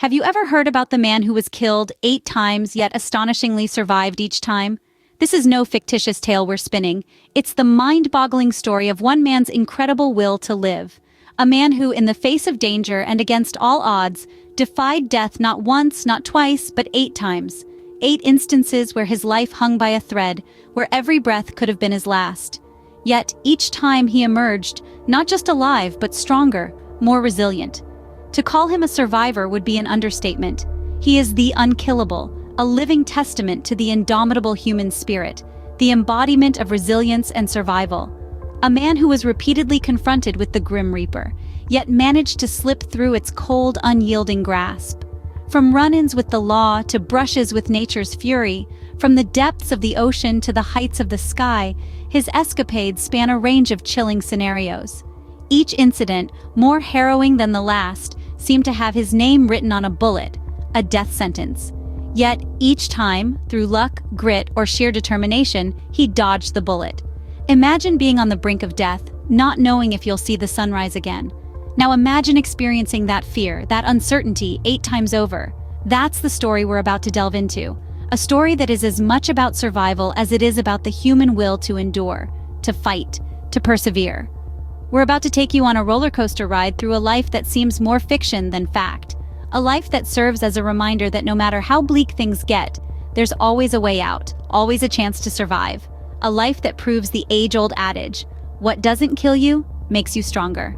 Have you ever heard about the man who was killed 8 times yet astonishingly survived each time? This is no fictitious tale we're spinning. It's the mind-boggling story of one man's incredible will to live. A man who, in the face of danger and against all odds, defied death not once, not twice, but 8 times. 8 instances where his life hung by a thread, where every breath could have been his last. Yet, each time he emerged, not just alive, but stronger, more resilient. To call him a survivor would be an understatement. He is the unkillable, a living testament to the indomitable human spirit, the embodiment of resilience and survival. A man who was repeatedly confronted with the Grim Reaper, yet managed to slip through its cold, unyielding grasp. From run-ins with the law to brushes with nature's fury, from the depths of the ocean to the heights of the sky, his escapades span a range of chilling scenarios. Each incident, more harrowing than the last, seemed to have his name written on a bullet, a death sentence. Yet, each time, through luck, grit, or sheer determination, he dodged the bullet. Imagine being on the brink of death, not knowing if you'll see the sunrise again. Now imagine experiencing that fear, that uncertainty, 8 times over. That's the story we're about to delve into. A story that is as much about survival as it is about the human will to endure, to fight, to persevere. We're about to take you on a roller coaster ride through a life that seems more fiction than fact. A life that serves as a reminder that no matter how bleak things get, there's always a way out, always a chance to survive. A life that proves the age-old adage, what doesn't kill you, makes you stronger.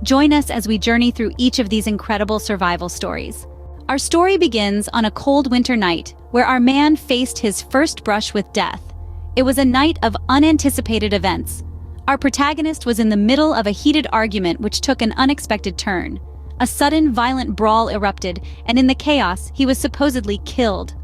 Join us as we journey through each of these incredible survival stories. Our story begins on a cold winter night, where our man faced his first brush with death. It was a night of unanticipated events. Our protagonist was in the middle of a heated argument which took an unexpected turn. A sudden, violent brawl erupted, and in the chaos, he was supposedly killed.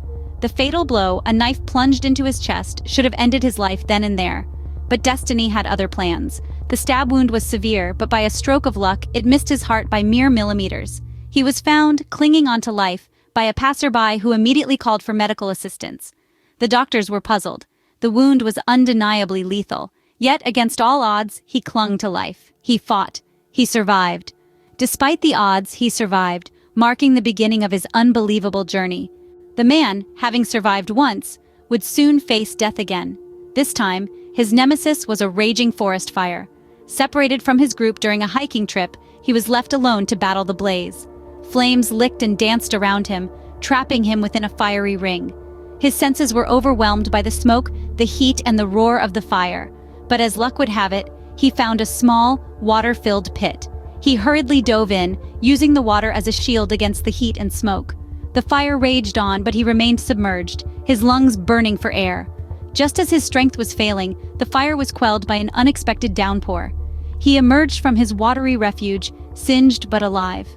The fatal blow, a knife plunged into his chest, should have ended his life then and there. But destiny had other plans. The stab wound was severe, but by a stroke of luck, it missed his heart by mere millimeters. He was found, clinging onto life, by a passerby who immediately called for medical assistance. The doctors were puzzled. The wound was undeniably lethal. Yet, against all odds, he clung to life. He fought. He survived. Despite the odds, he survived, marking the beginning of his unbelievable journey. The man, having survived once, would soon face death again. This time, his nemesis was a raging forest fire. Separated from his group during a hiking trip, he was left alone to battle the blaze. Flames licked and danced around him, trapping him within a fiery ring. His senses were overwhelmed by the smoke, the heat, and the roar of the fire. But as luck would have it, he found a small, water-filled pit. He hurriedly dove in, using the water as a shield against the heat and smoke. The fire raged on, but he remained submerged, his lungs burning for air. Just as his strength was failing, the fire was quelled by an unexpected downpour. He emerged from his watery refuge, singed but alive.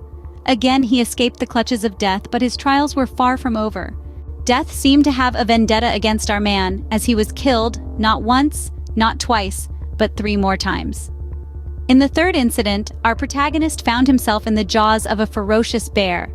Again he escaped the clutches of death, but his trials were far from over. Death seemed to have a vendetta against our man, as he was killed, not once, not twice, but 3 more times. In the third incident, our protagonist found himself in the jaws of a ferocious bear.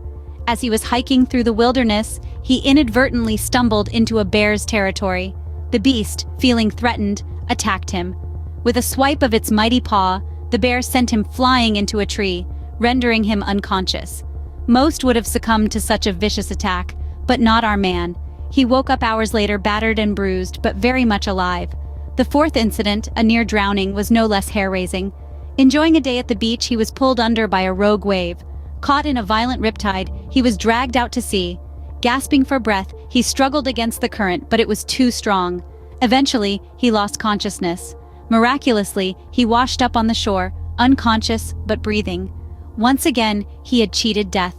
As he was hiking through the wilderness, he inadvertently stumbled into a bear's territory. The beast, feeling threatened, attacked him. With a swipe of its mighty paw, the bear sent him flying into a tree, rendering him unconscious. Most would have succumbed to such a vicious attack, but not our man. He woke up hours later battered and bruised, but very much alive. The fourth incident, a near drowning, was no less hair-raising. Enjoying a day at the beach, he was pulled under by a rogue wave. Caught in a violent riptide, he was dragged out to sea. Gasping for breath, he struggled against the current, but it was too strong. Eventually, he lost consciousness. Miraculously, he washed up on the shore, unconscious but breathing. Once again, he had cheated death.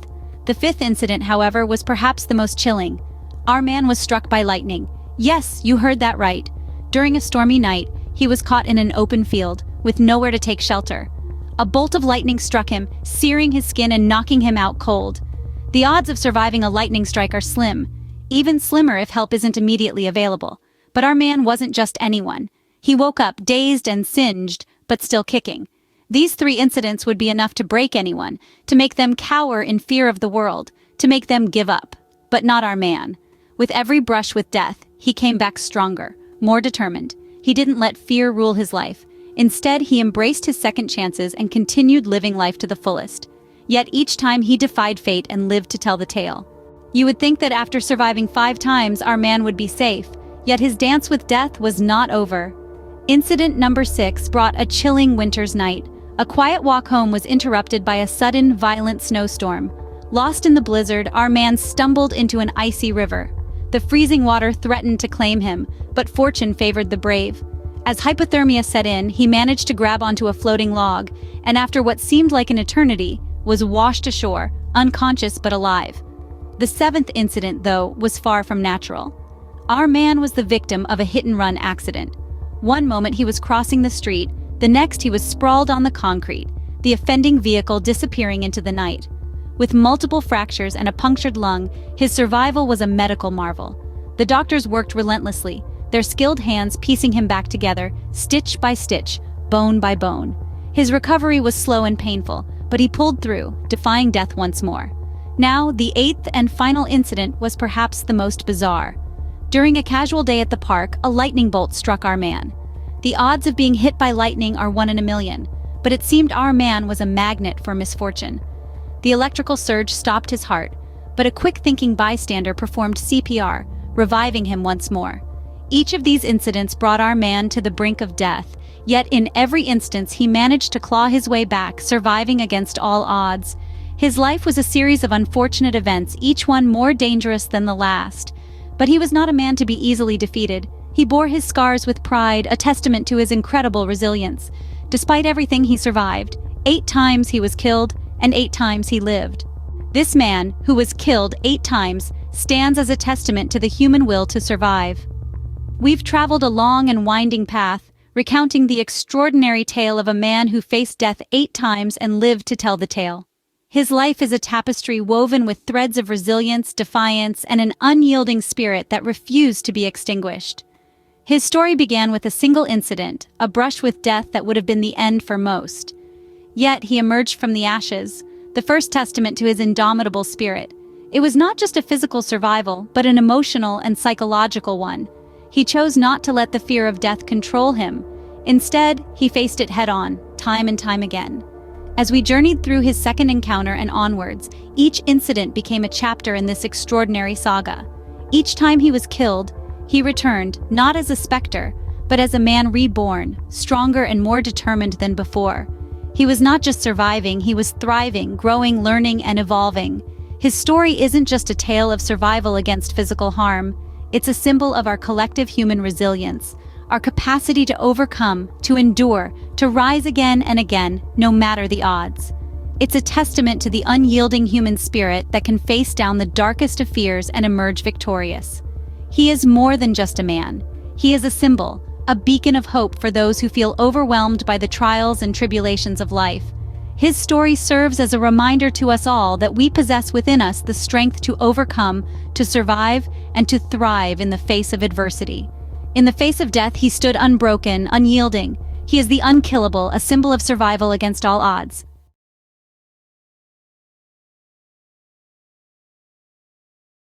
The fifth incident, however, was perhaps the most chilling. Our man was struck by lightning. Yes, you heard that right. During a stormy night, he was caught in an open field, with nowhere to take shelter. A bolt of lightning struck him, searing his skin and knocking him out cold. The odds of surviving a lightning strike are slim, even slimmer if help isn't immediately available. But our man wasn't just anyone. He woke up dazed and singed, but still kicking. These 3 incidents would be enough to break anyone, to make them cower in fear of the world, to make them give up. But not our man. With every brush with death, he came back stronger, more determined. He didn't let fear rule his life. Instead, he embraced his second chances and continued living life to the fullest. Yet each time he defied fate and lived to tell the tale. You would think that after surviving 5 times our man would be safe, yet his dance with death was not over. Incident number 6 brought a chilling winter's night. A quiet walk home was interrupted by a sudden, violent snowstorm. Lost in the blizzard, our man stumbled into an icy river. The freezing water threatened to claim him, but fortune favored the brave. As hypothermia set in, he managed to grab onto a floating log, and after what seemed like an eternity, was washed ashore, unconscious but alive. The 7th incident, though, was far from natural. Our man was the victim of a hit-and-run accident. One moment he was crossing the street, the next he was sprawled on the concrete, the offending vehicle disappearing into the night. With multiple fractures and a punctured lung, his survival was a medical marvel. The doctors worked relentlessly, their skilled hands piecing him back together, stitch by stitch, bone by bone. His recovery was slow and painful, but he pulled through, defying death once more. Now, the 8th and final incident was perhaps the most bizarre. During a casual day at the park, a lightning bolt struck our man. The odds of being hit by lightning are 1 in a million, but it seemed our man was a magnet for misfortune. The electrical surge stopped his heart, but a quick-thinking bystander performed CPR, reviving him once more. Each of these incidents brought our man to the brink of death, yet in every instance he managed to claw his way back, surviving against all odds. His life was a series of unfortunate events, each one more dangerous than the last. But he was not a man to be easily defeated. He bore his scars with pride, a testament to his incredible resilience. Despite everything, he survived. 8 times he was killed, and 8 times he lived. This man, who was killed 8 times, stands as a testament to the human will to survive. We've traveled a long and winding path, recounting the extraordinary tale of a man who faced death 8 times and lived to tell the tale. His life is a tapestry woven with threads of resilience, defiance, and an unyielding spirit that refused to be extinguished. His story began with a single incident, a brush with death that would have been the end for most. Yet he emerged from the ashes, the first testament to his indomitable spirit. It was not just a physical survival, but an emotional and psychological one. He chose not to let the fear of death control him. Instead, he faced it head-on, time and time again. As we journeyed through his second encounter and onwards, each incident became a chapter in this extraordinary saga. Each time he was killed, he returned, not as a specter, but as a man reborn, stronger and more determined than before. He was not just surviving, he was thriving, growing, learning, and evolving. His story isn't just a tale of survival against physical harm. It's a symbol of our collective human resilience, our capacity to overcome, to endure, to rise again and again, no matter the odds. It's a testament to the unyielding human spirit that can face down the darkest of fears and emerge victorious. He is more than just a man. He is a symbol, a beacon of hope for those who feel overwhelmed by the trials and tribulations of life. His story serves as a reminder to us all that we possess within us the strength to overcome, to survive, and to thrive in the face of adversity. In the face of death, he stood unbroken, unyielding. He is the unkillable, a symbol of survival against all odds.